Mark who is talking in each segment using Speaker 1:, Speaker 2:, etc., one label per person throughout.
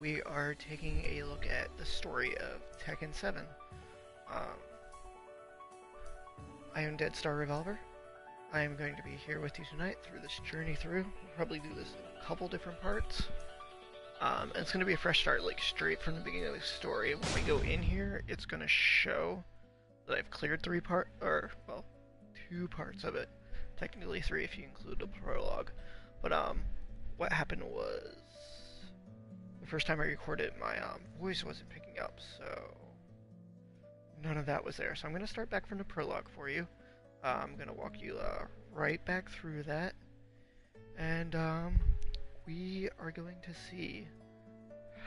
Speaker 1: We are taking a look at the story of Tekken 7. Um, I am Dead Star Revolver. I am going to be here with you tonight through this journey through. We'll probably do this in a couple different parts. And it's going to be a fresh start, like straight from the beginning of the story. When we go in here, it's going to show that I've cleared two parts of it. Technically three if you include the prologue. But what happened was, the first time I recorded, my voice wasn't picking up, so none of that was there. So I'm going to start back from the prologue for you. I'm going to walk you right back through that, and we are going to see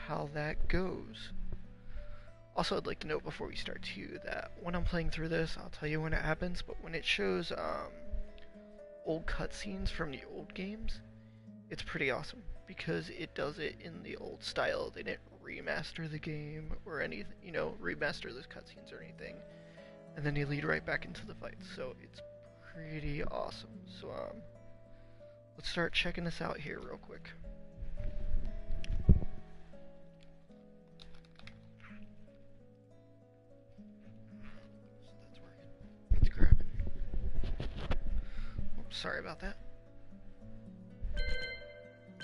Speaker 1: how that goes. Also, I'd like to note before we start too that when I'm playing through this, I'll tell you when it happens, but when it shows old cutscenes from the old games, it's pretty awesome because it does it in the old style. They didn't remaster the game or anything, remaster those cutscenes or anything, and then they lead right back into the fight. So it's pretty awesome. So let's start checking this out here real quick. So that's working. It's grabbing. Oops, sorry about that.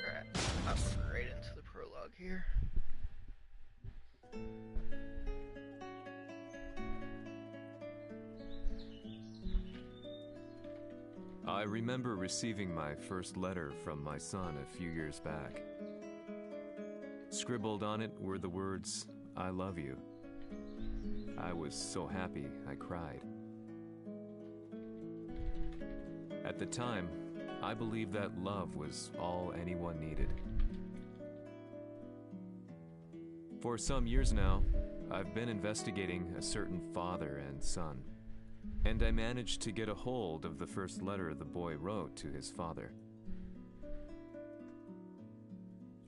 Speaker 1: Alright, up right into the prologue here.
Speaker 2: I remember receiving my first letter from my son a few years back. Scribbled on it were the words, "I love you." I was so happy I cried. At the time, I believed that love was all anyone needed. For some years now, I've been investigating a certain father and son, and I managed to get a hold of the first letter the boy wrote to his father.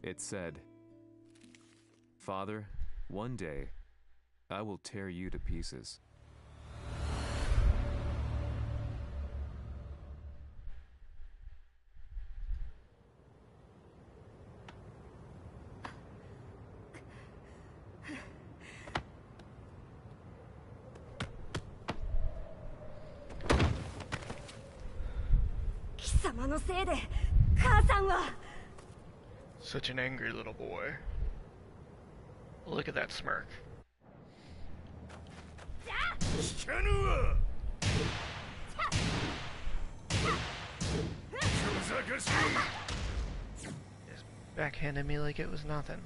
Speaker 2: It said, "Father, one day, I will tear you to pieces."
Speaker 1: Such an angry little boy. Look at that smirk. Just backhanded me like it was nothing.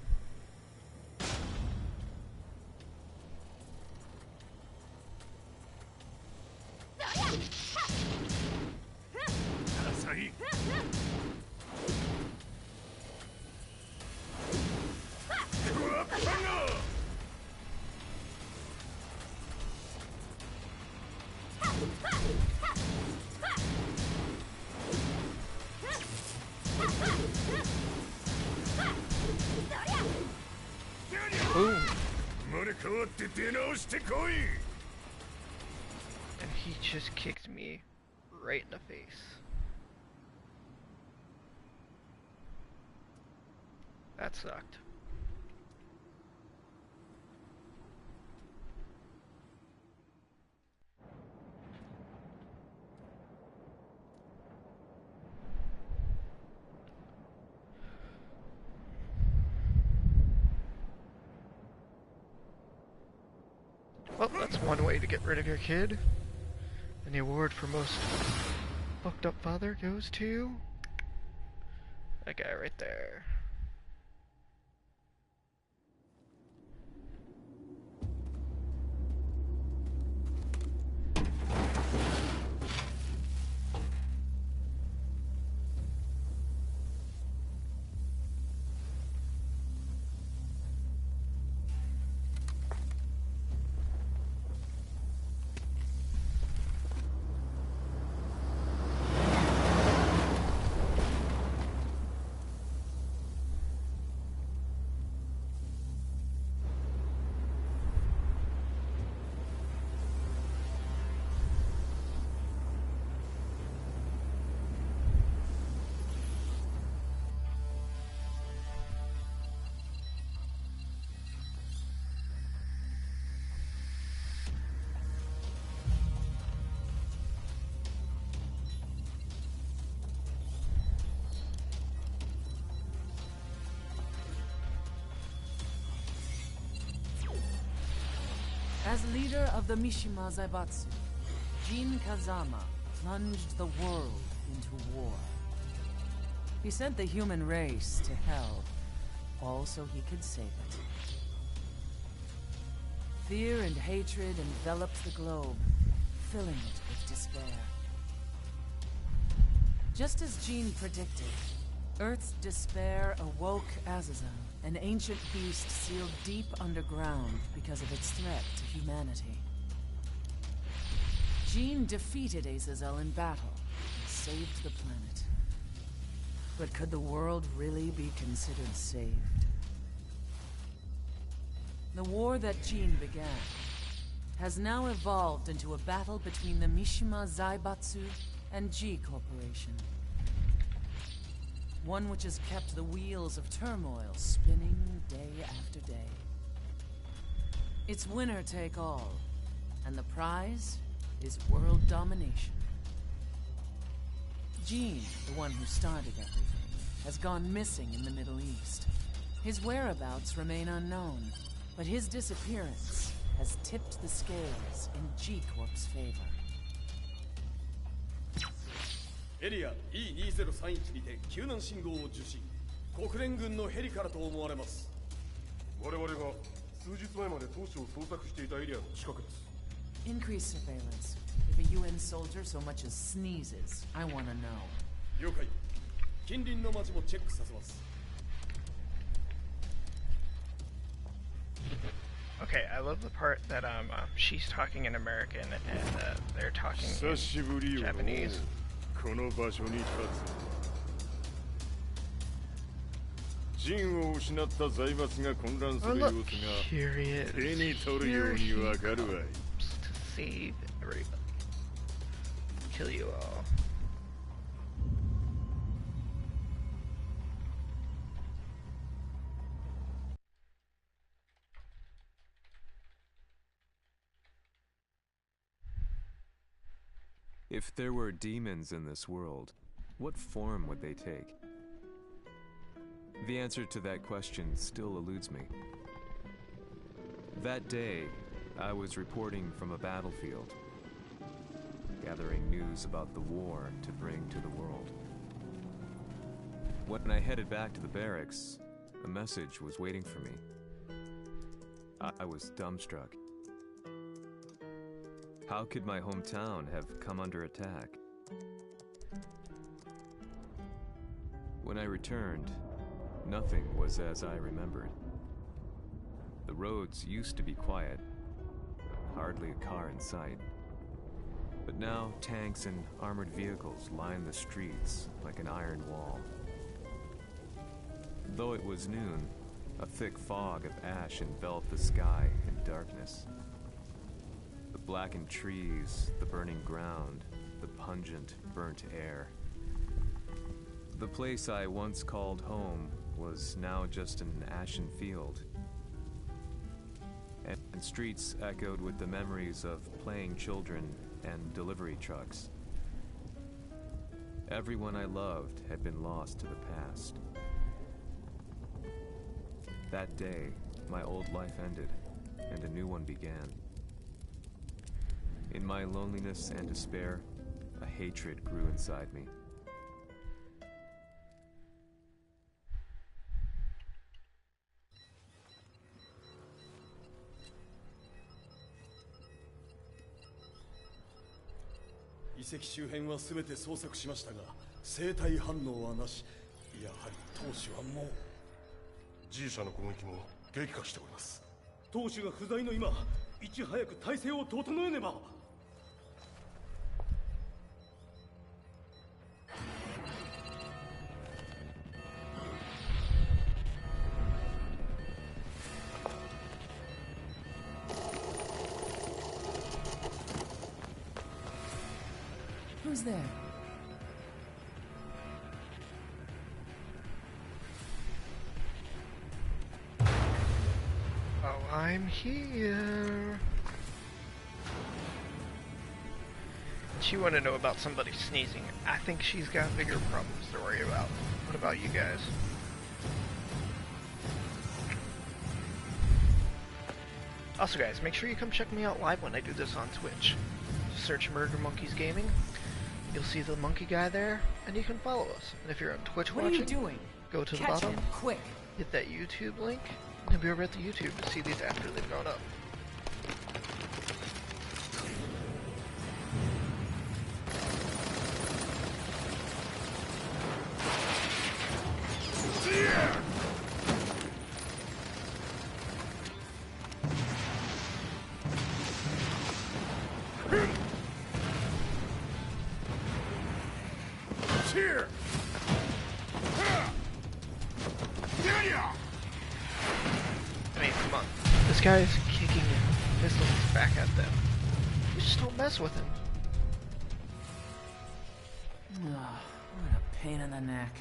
Speaker 1: Boom! And he just kicked me right in the face. That sucked. Well, that's one way to get rid of your kid. And the award for most fucked up father goes to that guy right there.
Speaker 3: As leader of the Mishima Zaibatsu, Jin Kazama plunged the world into war. He sent the human race to hell, all so he could save it. Fear and hatred enveloped the globe, filling it with despair. Just as Jin predicted, Earth's despair awoke Azazel, an ancient beast sealed deep underground because of its threat to humanity. Jin defeated Azazel in battle and saved the planet. But could the world really be considered saved? The war that Jin began has now evolved into a battle between the Mishima Zaibatsu and G Corporation. One which has kept the wheels of turmoil spinning day after day. It's winner take all, and the prize is world domination. Jin, the one who started everything, has gone missing in the Middle East. His whereabouts remain unknown, but his disappearance has tipped the scales in G Corp's favor.
Speaker 4: エリア E2031 にて救難信号を受信。国連軍のヘリからと思われます。
Speaker 5: 我々が数日前まで当初を捜索していたエリアの近くです。
Speaker 3: Increase surveillance. If a UN soldier so much as sneezes, I want to know.
Speaker 4: 了解。近隣の町もチェックさせます。
Speaker 1: Okay, I love the part that she's talking in American and they're talking in Japanese.
Speaker 5: この場所に立つ。陣を失った財閥が混乱する様子が
Speaker 1: Curious.
Speaker 5: 手に取るようにわかるわい。
Speaker 1: To save everybody. Kill you all.
Speaker 2: If there were demons in this world, what form would they take? The answer to that question still eludes me. That day, I was reporting from a battlefield, gathering news about the war to bring to the world. When I headed back to the barracks, a message was waiting for me. I was dumbstruck. How could my hometown have come under attack? When I returned, nothing was as I remembered. The roads used to be quiet, hardly a car in sight. But now tanks and armored vehicles line the streets like an iron wall. Though it was noon, a thick fog of ash enveloped the sky in darkness. The blackened trees, the burning ground, the pungent, burnt air. The place I once called home was now just an ashen field. And streets echoed with the memories of playing children and delivery trucks. Everyone I loved had been lost to the past. That day, my old life ended, and a new one began. In my loneliness and despair, a hatred grew inside me.
Speaker 4: The 遺跡周辺はすべて捜索しましたが、生体反応はなし。やはり当主はもう。
Speaker 5: G 社の攻撃も激化しております。
Speaker 4: 当主が不在の今、いち早く体制を整えねば。
Speaker 3: Who's there?
Speaker 1: Oh, I'm here. She wanted to know about somebody sneezing. I think she's got bigger problems to worry about. What about you guys? Also, guys, make sure you come check me out live when I do this on Twitch. Just search Murder Monkeys Gaming. You'll see the monkey guy there, and you can follow us. And if you're on Twitch
Speaker 3: What
Speaker 1: watching,
Speaker 3: are you doing?
Speaker 1: go to the
Speaker 3: Catch
Speaker 1: bottom,
Speaker 3: him, quick!
Speaker 1: hit that YouTube link, and you'll be over at the YouTube to see these after they've gone up.
Speaker 5: Here!
Speaker 1: I mean, come on. This guy's kicking missiles back at them. You just don't mess with him.
Speaker 3: Oh, what a pain in the neck.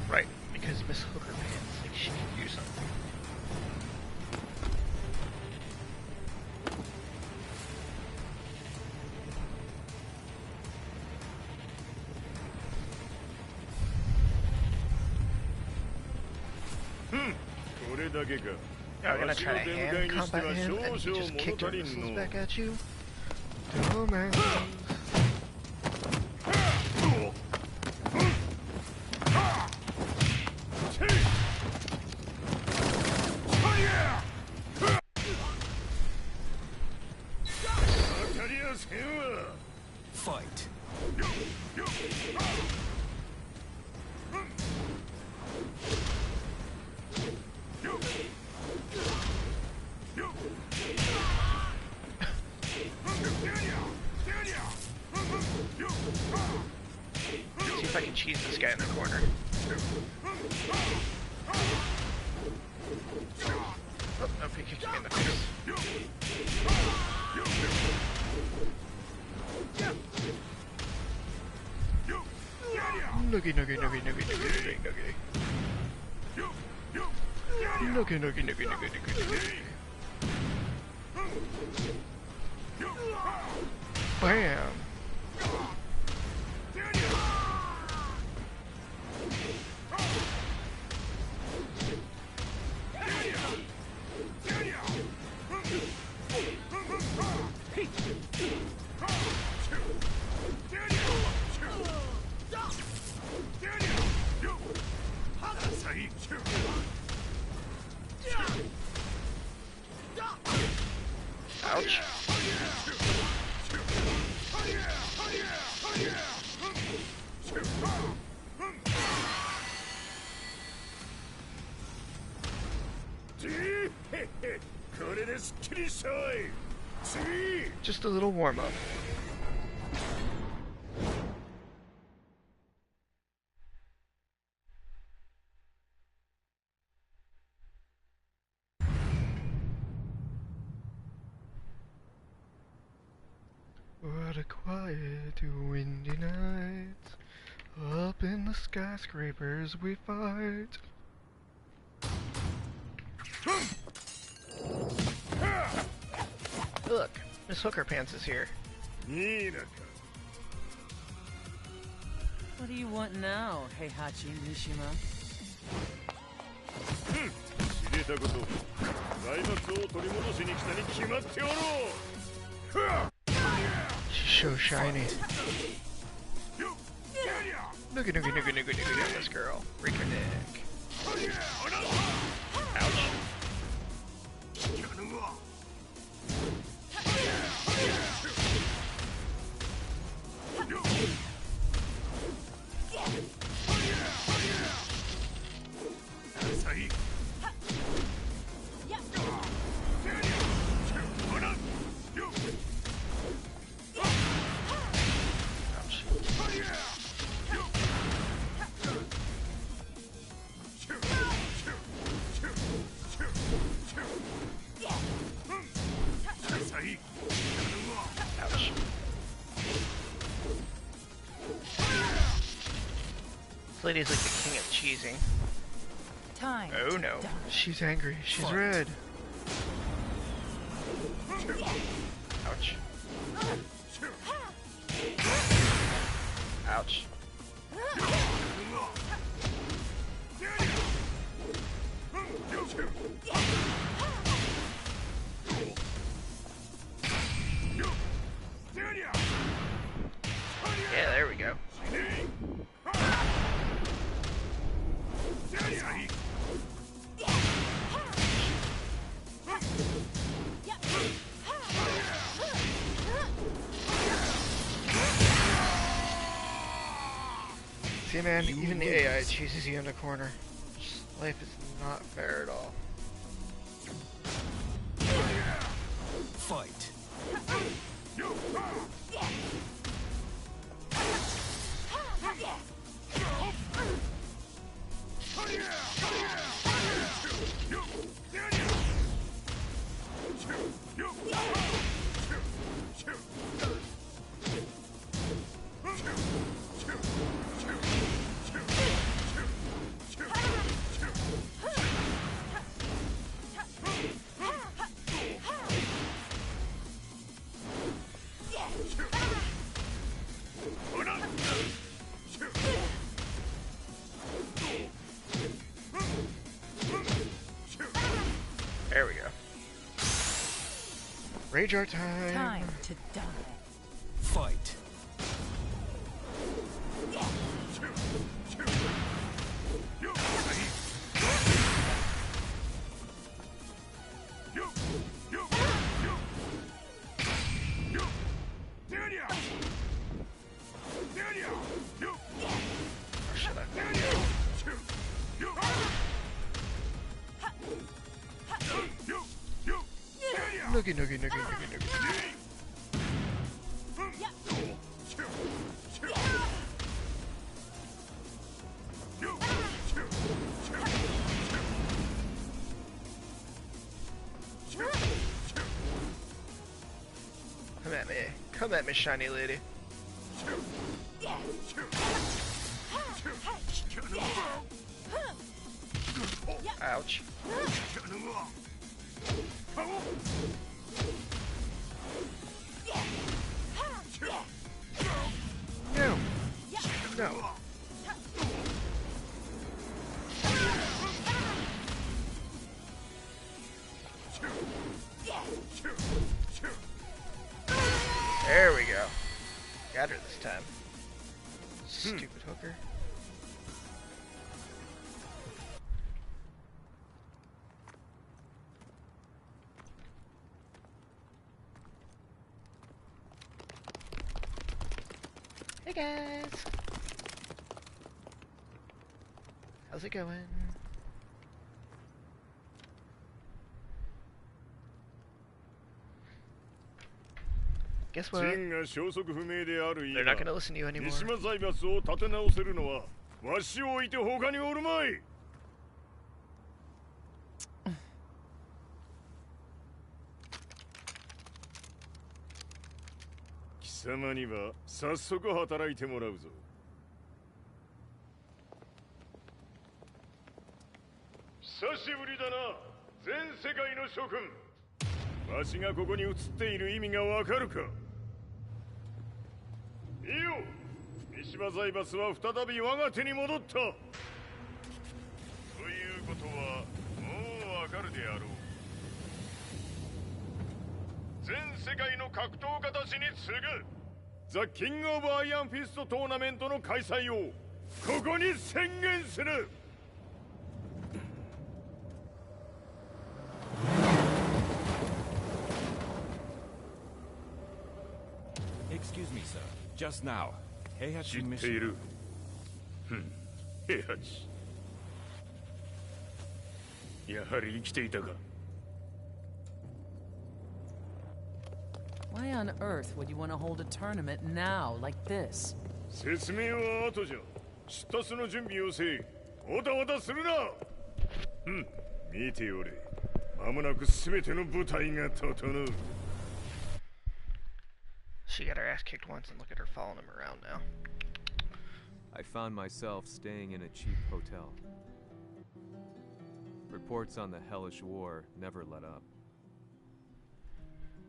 Speaker 1: Right, because Miss Hooker Pants thinks she can do something. Yeah, we're gonna try to hand combat him and he just kick your missiles back at you. Dumbass.
Speaker 2: Fight.
Speaker 1: See if I can cheese this guy in the corner. Oh, nope, he kicked me in the face. Noogie, noogie, noogie, noogie, noogie, noogie, noogie. Noogie, noogie, noogie, noogie, noogie, noogie. Bam! Ouch. Just a little warm-up. What a quiet, windy night. Up in the skyscrapers we fight. Look, Miss Hooker Pants is here.
Speaker 3: What do you want now, Heihachi Mishima?
Speaker 1: She's so shiny. Noogie, noogie, noogie, noogie, noogie on this girl. Break her neck. Ouch. Ouch. This lady's like the king of cheesing.
Speaker 3: Time.
Speaker 1: Oh no. She's angry. She's red. Ouch. Ouch. Yeah, there we go. See, man, even the AI chases you in the corner. Life is not fair at all.
Speaker 2: Fight.
Speaker 1: There we go. Rage art time.
Speaker 3: Time to die.
Speaker 2: Fight.
Speaker 1: Or should I? Noogie, noogie, noogie, noogie, noogie. Come at me. Come at me, shiny lady. Ouch. No. No. There we go. Got her this time. Stupid hooker. Hey guys. How's it going? Guess what?
Speaker 5: ジンが消息不明である
Speaker 1: They're
Speaker 5: 今
Speaker 1: not gonna listen to you
Speaker 5: 三
Speaker 1: anymore.
Speaker 5: 島財閥を立て直せるのはわしを置いて他におるまい。貴様には早速働いてもらうぞ。久しぶりだな、全世界の諸君。わしがここに映っている意味がわかるか。いいよ、三島財閥は再び我が手に戻った。ということはもうわかるであろう。全世界の格闘家たちに次ぐザ・キング・オブ・アイアンフィストトーナメントの開催をここに宣言する。
Speaker 6: Excuse me, sir. Just now,
Speaker 5: 知っている。平八。やはり生きていたか。
Speaker 3: Why on earth would you want to hold a tournament now, like this?
Speaker 5: 説明は後じゃ。出立の準備をせい。おたわたするな。見ておれ。まもなく全ての部隊が整う。
Speaker 1: She got her ass kicked once and look at her following him around now.
Speaker 2: I found myself staying in a cheap hotel. Reports on the hellish war never let up.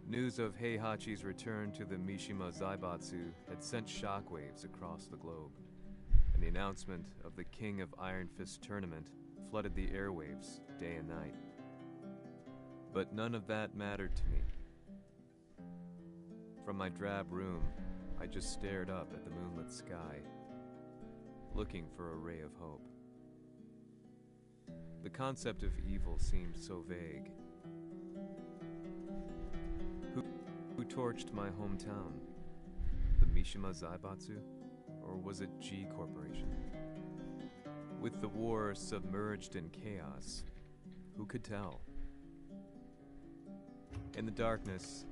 Speaker 2: News of Heihachi's return to the Mishima Zaibatsu had sent shockwaves across the globe, and the announcement of the King of Iron Fist tournament flooded the airwaves day and night. But none of that mattered to me. From my drab room, I just stared up at the moonlit sky, looking for a ray of hope. The concept of evil seemed so vague. Who torched my hometown? The Mishima Zaibatsu? Or was it G Corporation? With the war submerged in chaos, who could tell? In the darkness,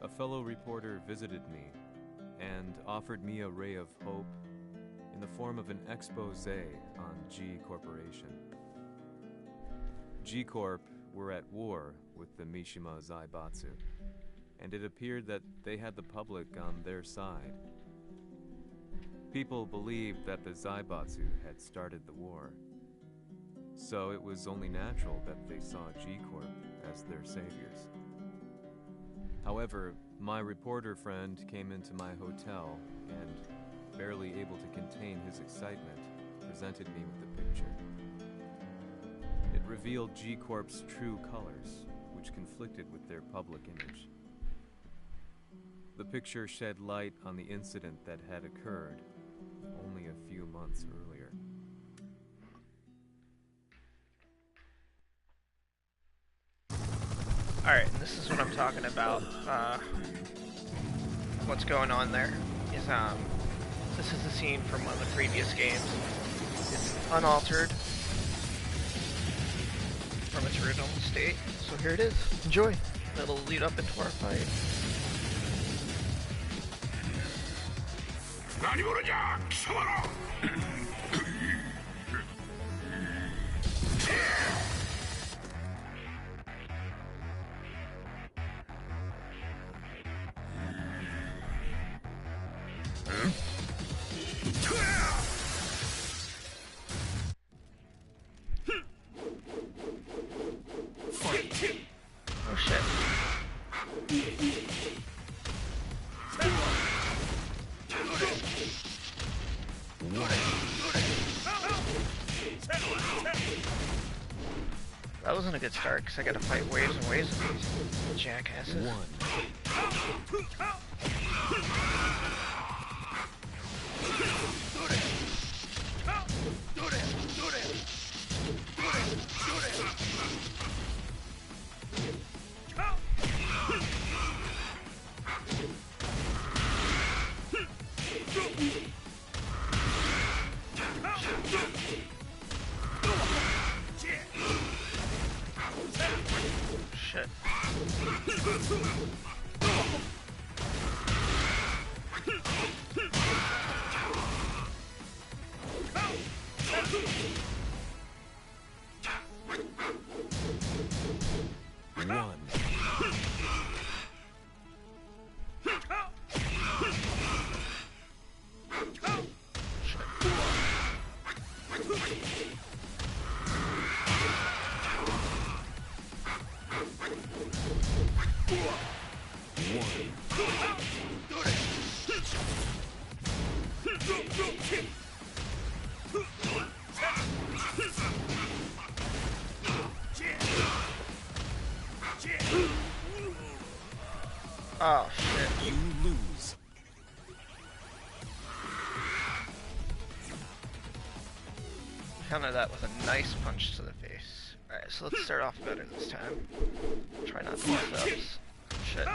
Speaker 2: a fellow reporter visited me and offered me a ray of hope in the form of an expose on G Corporation. G Corp were at war with the Mishima Zaibatsu, and it appeared that they had the public on their side. People believed that the Zaibatsu had started the war, so it was only natural that they saw G Corp as their saviors. However, my reporter friend came into my hotel and, barely able to contain his excitement, presented me with the picture. It revealed G Corp's true colors, which conflicted with their public image. The picture shed light on the incident that had occurred only a few months earlier.
Speaker 1: Alright, and this is what I'm talking about. What's going on there is, this is a scene from one of the previous games. It's unaltered from its original state, so here it is. Enjoy. That'll lead up into our fight. Oh shit. That wasn't a good start, because I gotta fight waves and waves of these jackasses. Shit. Oh shit.
Speaker 6: You lose.
Speaker 1: Counter that with a nice punch to the face. Alright, so let's start off better this time. Try not to mess up. Shit.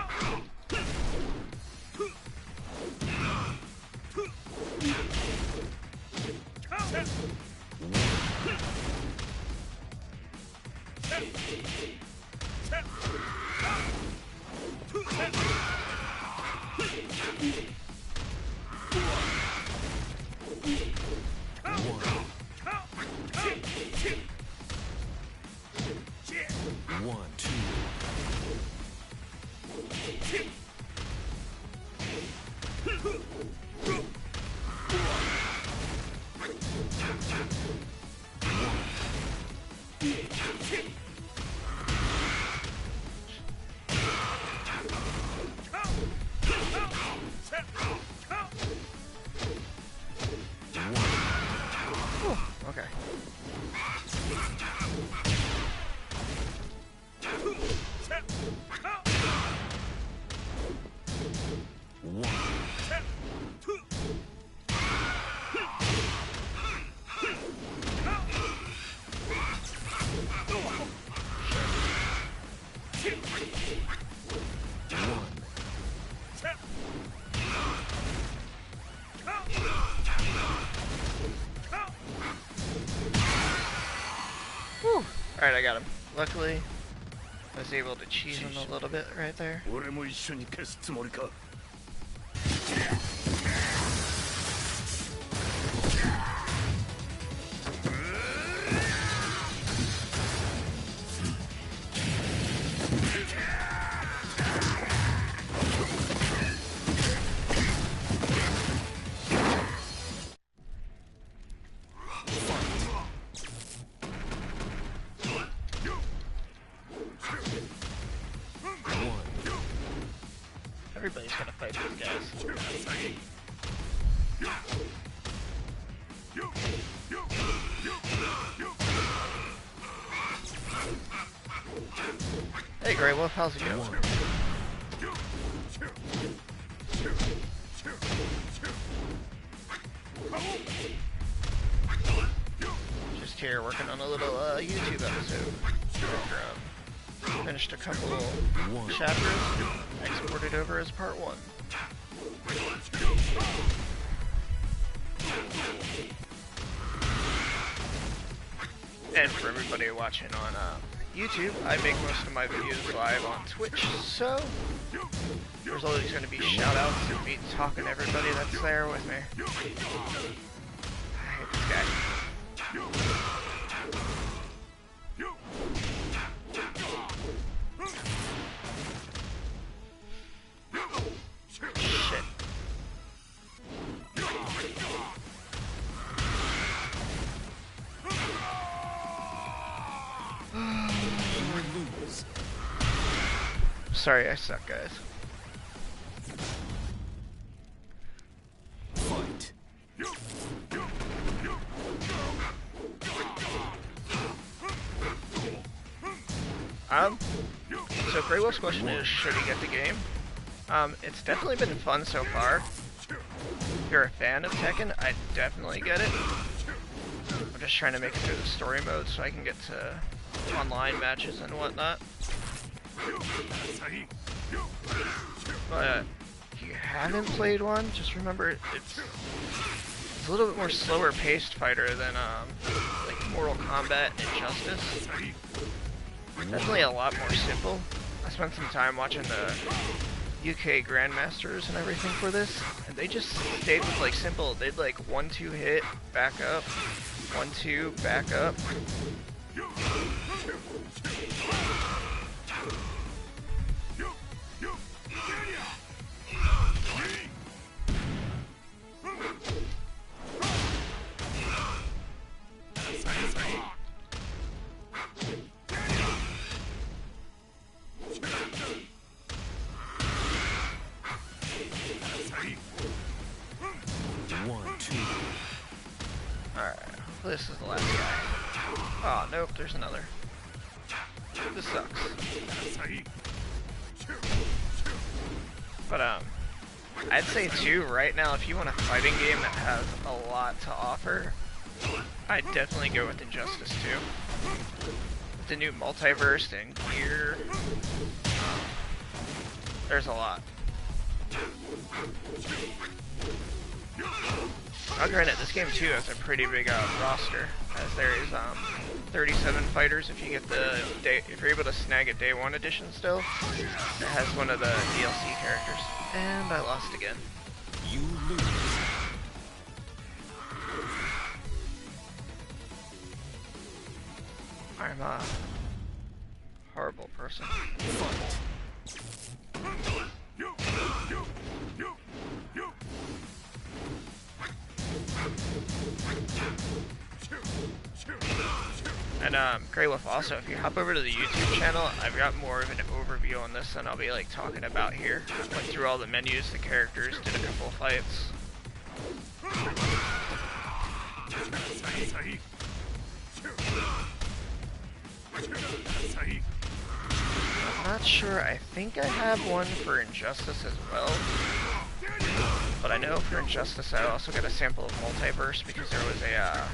Speaker 1: Alright, I got him. Luckily, I was able to cheese him a little bit right there.
Speaker 5: 俺も一緒に消すつもりか
Speaker 1: Everybody's gonna fight these guys. Hey Grey Wolf, how's it going? Just here working on a little YouTube episode. Finished a couple chapters, exported over as part 1. And for everybody watching on YouTube, I make most of my videos live on Twitch, so there's always going to be shout-outs and me talking to everybody that's there with me. I hate this guy. Shit. Sorry, I suck, guys.
Speaker 2: Fight.
Speaker 1: So Grey Wolf's question is, should he get the game? It's definitely been fun so far. If you're a fan of Tekken, I'd definitely get it. I'm just trying to make it through the story mode so I can get to online matches and whatnot. But if you haven't played one, just remember it's a little bit more slower paced fighter than like Mortal Kombat and Injustice. Definitely a lot more simple. I spent some time watching the UK Grandmasters and everything for this, and they just stayed with like simple. They'd like 1-2 hit, back up, 1-2, back up. This is the last guy. Oh, nope, there's another. This sucks. But, I'd say too, right now, if you want a fighting game that has a lot to offer, I'd definitely go with Injustice 2. With the new multiverse and gear, there's a lot. Now granted, this game too has a pretty big roster, as there is 37 fighters if you get if you're able to snag a Day 1 edition still. It has one of the DLC characters. And I lost again.
Speaker 6: You lose.
Speaker 1: I'm a horrible person. And Grey Wolf, also, if you hop over to the YouTube channel, I've got more of an overview on this than I'll be like talking about here. I went through all the menus, the characters, did a couple fights. I'm not sure, I think I have one for Injustice as well. But I know for Injustice I also got a sample of Multiverse because there was a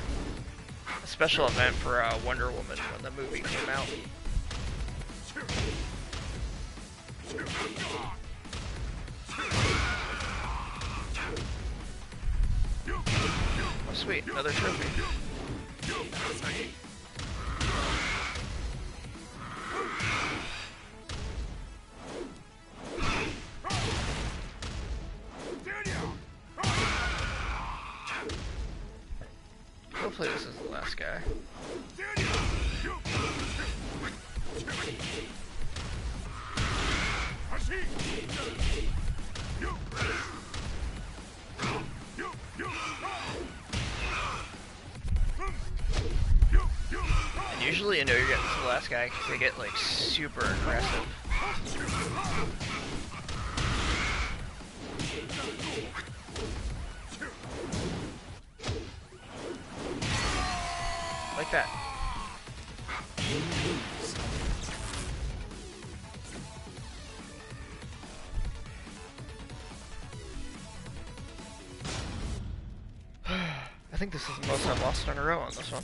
Speaker 1: special event for Wonder Woman when the movie came out. Oh sweet, another trophy. Hopefully this is the last guy. And usually you know you're getting to the last guy because they get like super aggressive. Like that. I think this is the most I've lost in a row on this one.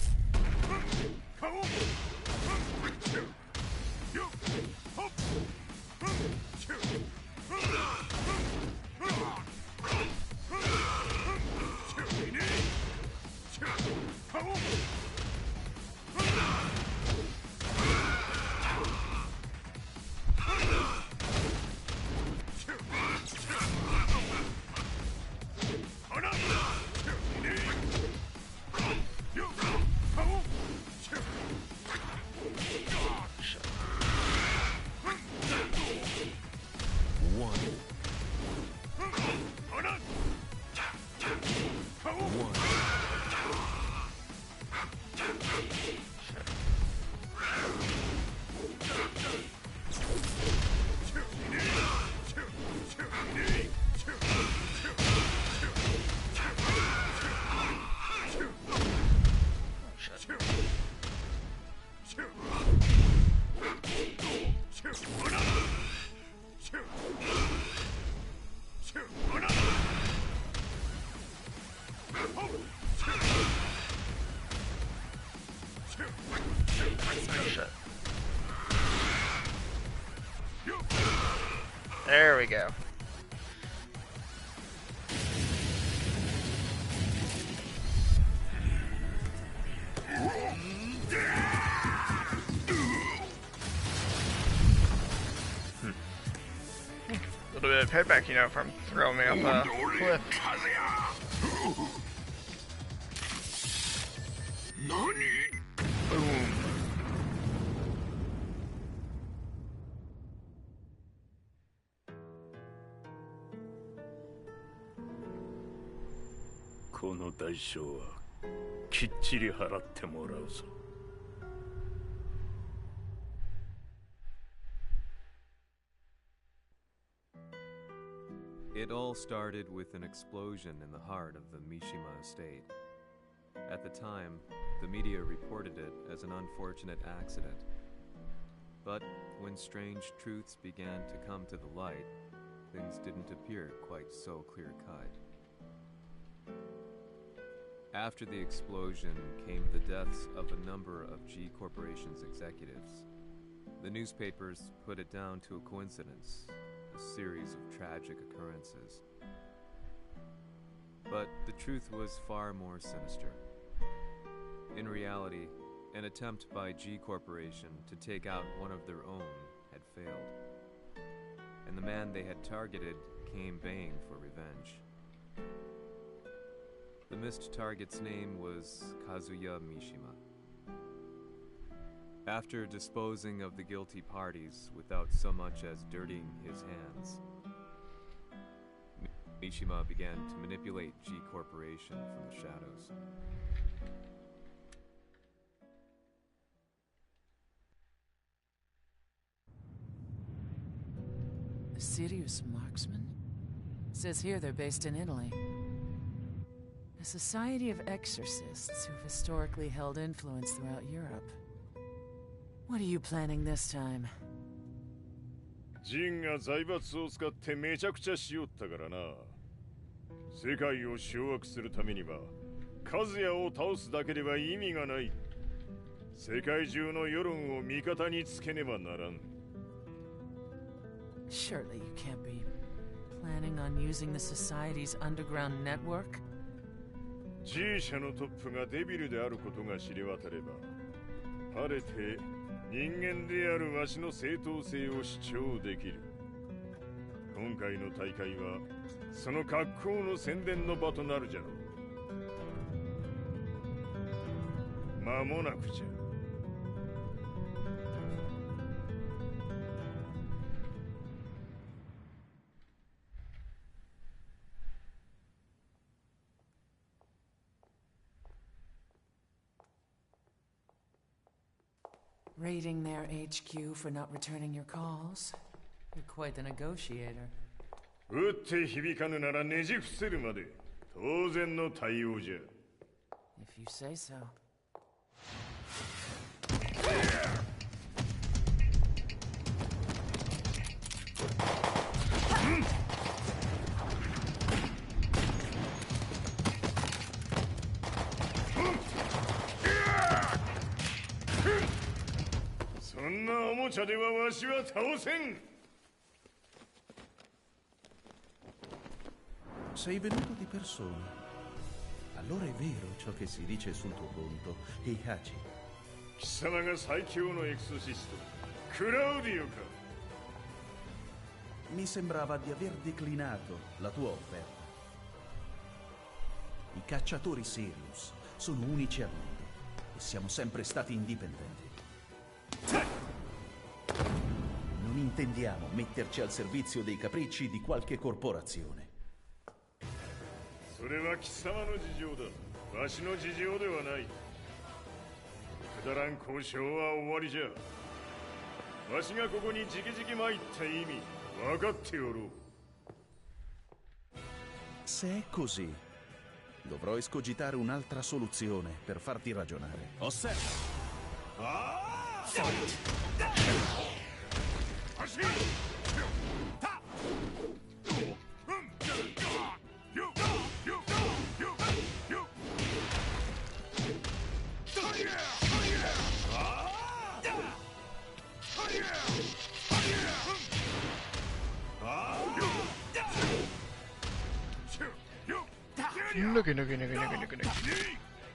Speaker 1: There we go. A little bit of payback, you know, from throwing me off a cliff. Boom.
Speaker 5: この代償はきっちり払ってもらうぞ。
Speaker 2: It all started with an explosion in the heart of the Mishima estate. At the time, the media reported it as an unfortunate accident. But when strange truths began to come to the light, things didn't appear quite so clear-cut. After the explosion came the deaths of a number of G Corporation's executives. The newspapers put it down to a coincidence, a series of tragic occurrences. But the truth was far more sinister. In reality, an attempt by G Corporation to take out one of their own had failed, and the man they had targeted came baying for revenge. The missed target's name was Kazuya Mishima. After disposing of the guilty parties without so much as dirtying his hands, Mishima began to manipulate G Corporation from the shadows.
Speaker 3: A serious marksman? Says here they're based in Italy. A society of exorcists who've historically held influence throughout Europe. What are you planning this time?
Speaker 5: ジンが財閥を使ってめちゃくちゃしよったからな。世界を掌握するためには、カズヤを倒すだけでは意味がない。世界中の世論を味方につけねばならん。
Speaker 3: Surely you can't be planning on using the society's underground network?
Speaker 5: G 社のトップがデビルであることが知れ渡れば、晴れて人間であるわしの正当性を主張できる。今回の大会はその格好の宣伝の場となるじゃろう。間もなくじゃ。
Speaker 3: Raiding their HQ for not returning your calls. You're quite the negotiator.
Speaker 5: 打って響かぬならねじ伏せるまで当然の対応じゃ。
Speaker 3: If you say so.
Speaker 5: そんなおもちゃではわしは倒せん。
Speaker 7: Sei venuto di persona. Allora è vero ciò che si dice sul tuo conto, Heihachi.
Speaker 5: 貴様が最強のエクソシスト、クラウディオか。
Speaker 7: Mi sembrava di aver declinato la tua offerta. I cacciatori Sirius sono unici al mondo e siamo sempre stati indipendenti. Non intendiamo metterci al servizio dei capricci di qualche corporazione.
Speaker 5: それは貴様の事情だ。わしの事情ではない。くだらん交渉は終わりじゃ。わしがここに直々参った意味分かっておろう。
Speaker 7: Se è così, dovrò escogitare un'altra soluzione per farti ragionare.
Speaker 6: Osserva!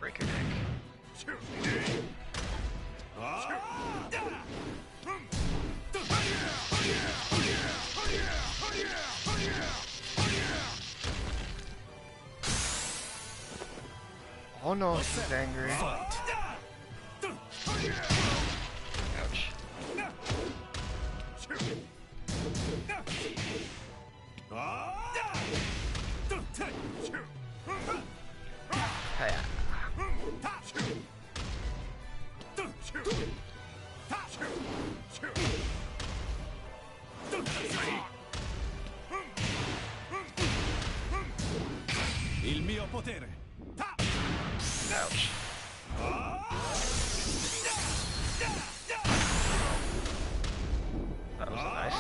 Speaker 1: Break your neck. Oh no, she's angry. Ouch. Hiya.
Speaker 6: Il mio potere!
Speaker 1: Ouch. That was nice.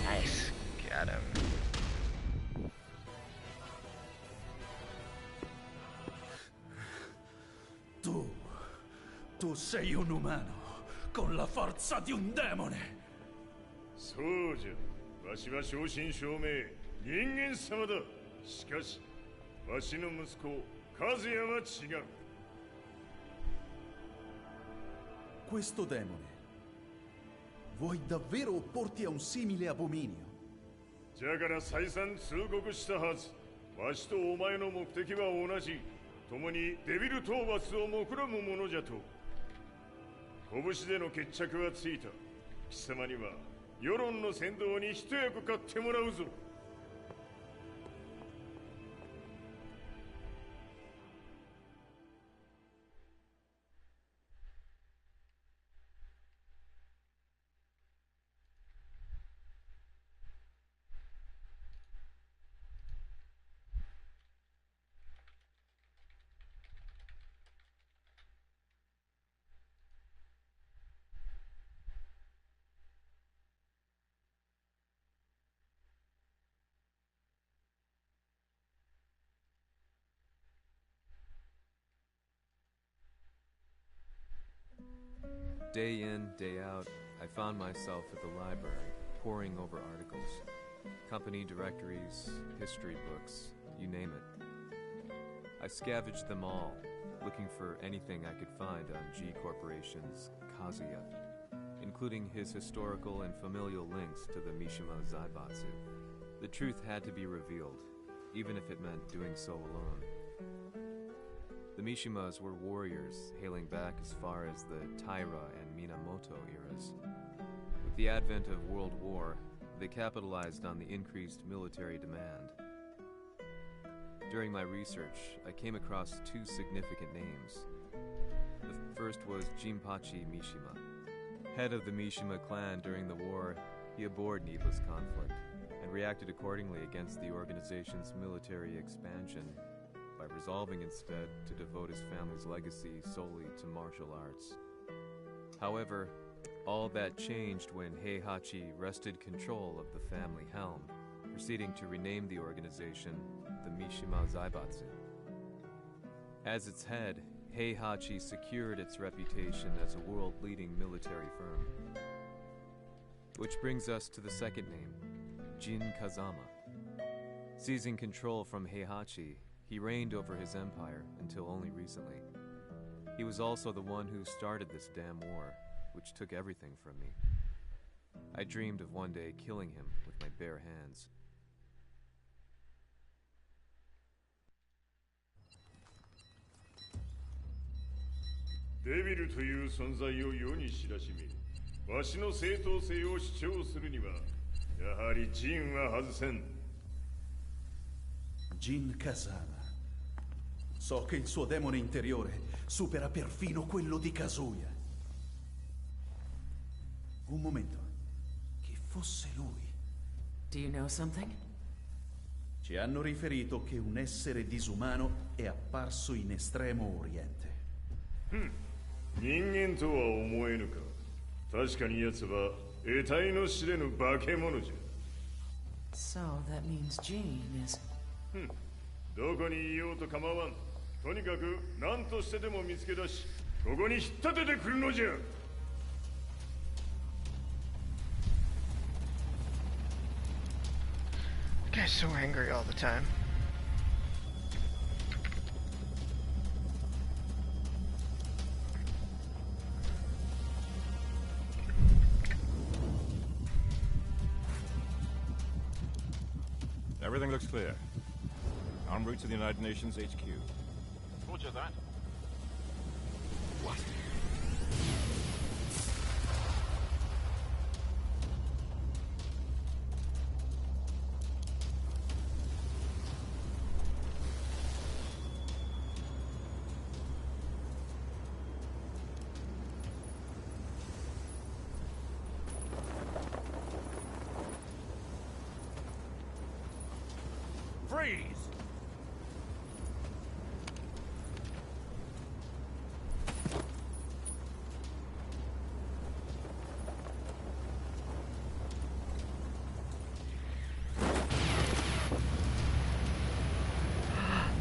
Speaker 1: Nice. Got him.
Speaker 7: Tu sei un umano, con la forza di un demone!
Speaker 5: そうじゃ。わしは正真正銘人間様だ。しかしわしの息子和也は違う。
Speaker 7: Questo demone, vuoi davvero opporti a un simile abominio?
Speaker 5: じゃから再三通告したはず。わしとお前の目的は同じ。共にデビル討伐を目論むものじゃと。拳での決着はついた。貴様には世論の先導に一役買ってもらうぞ。
Speaker 2: Day in, day out, I found myself at the library, poring over articles. Company directories, history books, you name it. I scavenged them all, looking for anything I could find on G Corporation's Kazuya, including his historical and familial links to the Mishima Zaibatsu. The truth had to be revealed, even if it meant doing so alone. The Mishimas were warriors hailing back as far as the Taira and Minamoto eras. With the advent of World War, they capitalized on the increased military demand. During my research, I came across two significant names. The first was Jinpachi Mishima. Head of the Mishima clan during the war, he abhorred needless conflict and reacted accordingly against the organization's military expansion by resolving instead to devote his family's legacy solely to martial arts. However, all that changed when Heihachi wrested control of the family helm, proceeding to rename the organization the Mishima Zaibatsu. As its head, Heihachi secured its reputation as a world-leading military firm. Which brings us to the second name, Jin Kazama. Seizing control from Heihachi, he reigned over his empire until only recently. He was also the one who started this damn war, which took everything from me. I dreamed of one day killing him with my bare hands.
Speaker 5: Devil という存在を世に知らしみ、わしの正当性を主張するには、やはりジンは外せん。
Speaker 7: Jin Kazama. So che il suo demone interiore supera perfino quello di Kazuya. Un momento. Chi fosse lui?
Speaker 3: Do you know something?
Speaker 7: Ci hanno riferito che un essere disumano è apparso in Estremo Oriente.
Speaker 5: 人間とは思えぬか。確かに奴は得体の知れぬ化け物じゃ。
Speaker 3: So that means Jean is...
Speaker 5: どこにいようと構わん。とにかく何としてでも見つけ出し、ここに引っ立ててくるのじゃ。
Speaker 1: The guy's so angry all the time.
Speaker 6: Everything looks clear. En route to the United Nations HQ.
Speaker 8: Roger that.
Speaker 6: What?
Speaker 8: Freeze!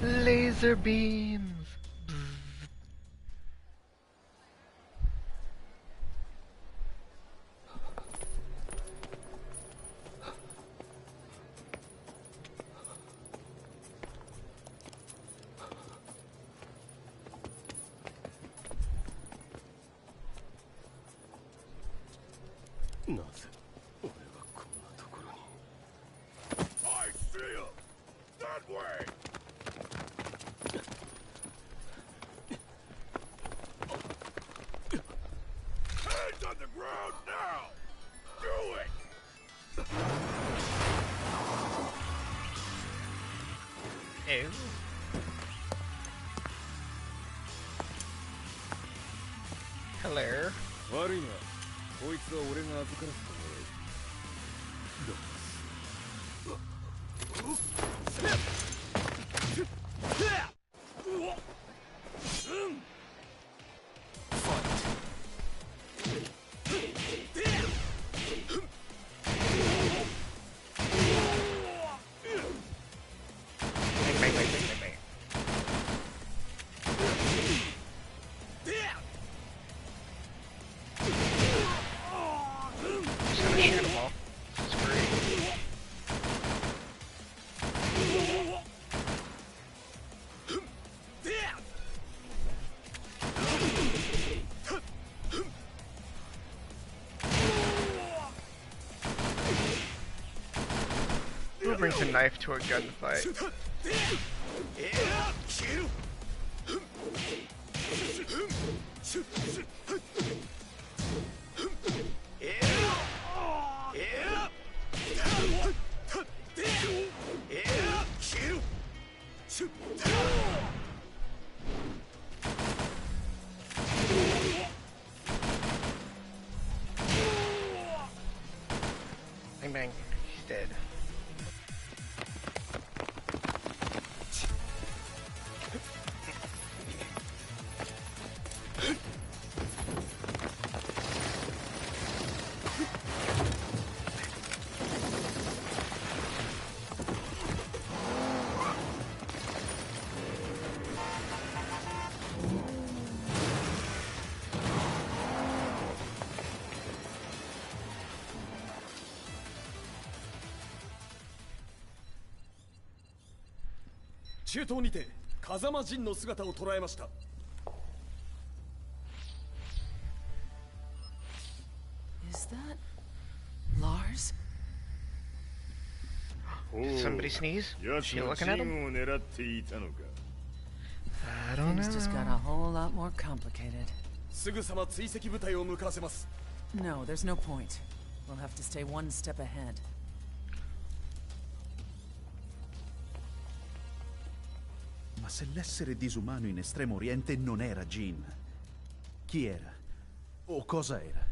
Speaker 1: Laser beams!
Speaker 8: I see him! That way! Hands on the ground now! Do it!
Speaker 1: Ew. Hello.
Speaker 4: 悪いな。こいつは俺が預からせてもらう。
Speaker 1: Bang, bang, bang, bang, bang, bang. Just gonna shoot them all. This is great. brings a knife to a gunfight. Bang bang, he's dead.
Speaker 4: 中東にて風間陣の姿を捉えました。
Speaker 3: Is that Lars?
Speaker 1: Did somebody sneeze? Is she
Speaker 5: 奴の
Speaker 1: looking at
Speaker 5: 陣
Speaker 1: him?
Speaker 5: を狙っていたのか。
Speaker 1: I don't
Speaker 3: Things just got
Speaker 1: know.
Speaker 3: a whole lot more complicated.
Speaker 4: すぐさま追跡部隊を向かわせます。
Speaker 3: No, there's no point. We'll have to stay one step ahead.
Speaker 7: Ma se l'essere disumano in Estremo Oriente non era Jin, chi era? O cosa era?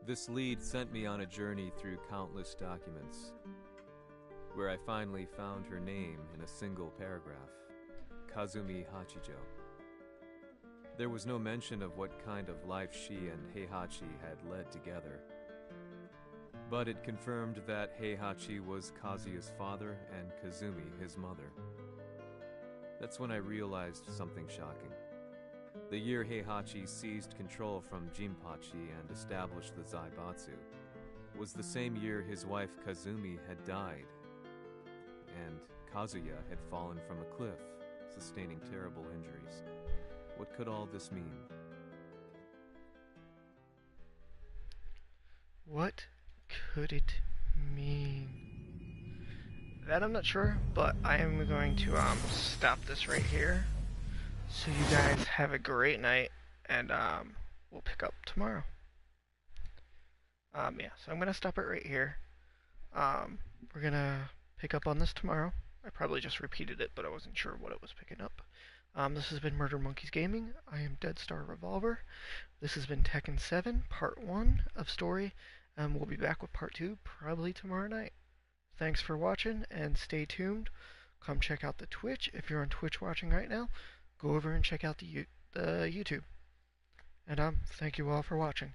Speaker 2: This lead sent me on a journey through countless documents, where I finally found her name in a single paragraph, Kazumi Hachijo. There was no mention of what kind of life she and Heihachi had led together, but it confirmed that Heihachi was Kazuya's father and Kazumi his mother. That's when I realized something shocking. The year Heihachi seized control from Jinpachi and established the Zaibatsu was the same year his wife Kazumi had died, and Kazuya had fallen from a cliff, sustaining terrible injuries. What could all this mean?
Speaker 1: What could it mean? That I'm not sure, but I am going to stop this right here. So you guys have a great night, and we'll pick up tomorrow. Yeah, so I'm gonna stop it right here. We're gonna pick up on this tomorrow. I probably just repeated it, but I wasn't sure what it was picking up. This has been Murder Monkeys Gaming. I am Dead Star Revolver. This has been Tekken 7, Part 1 of Story, and we'll be back with Part 2 probably tomorrow night. Thanks for watching, and stay tuned. Come check out the Twitch. If you're on Twitch watching right now, go over and check out the YouTube. And thank you all for watching.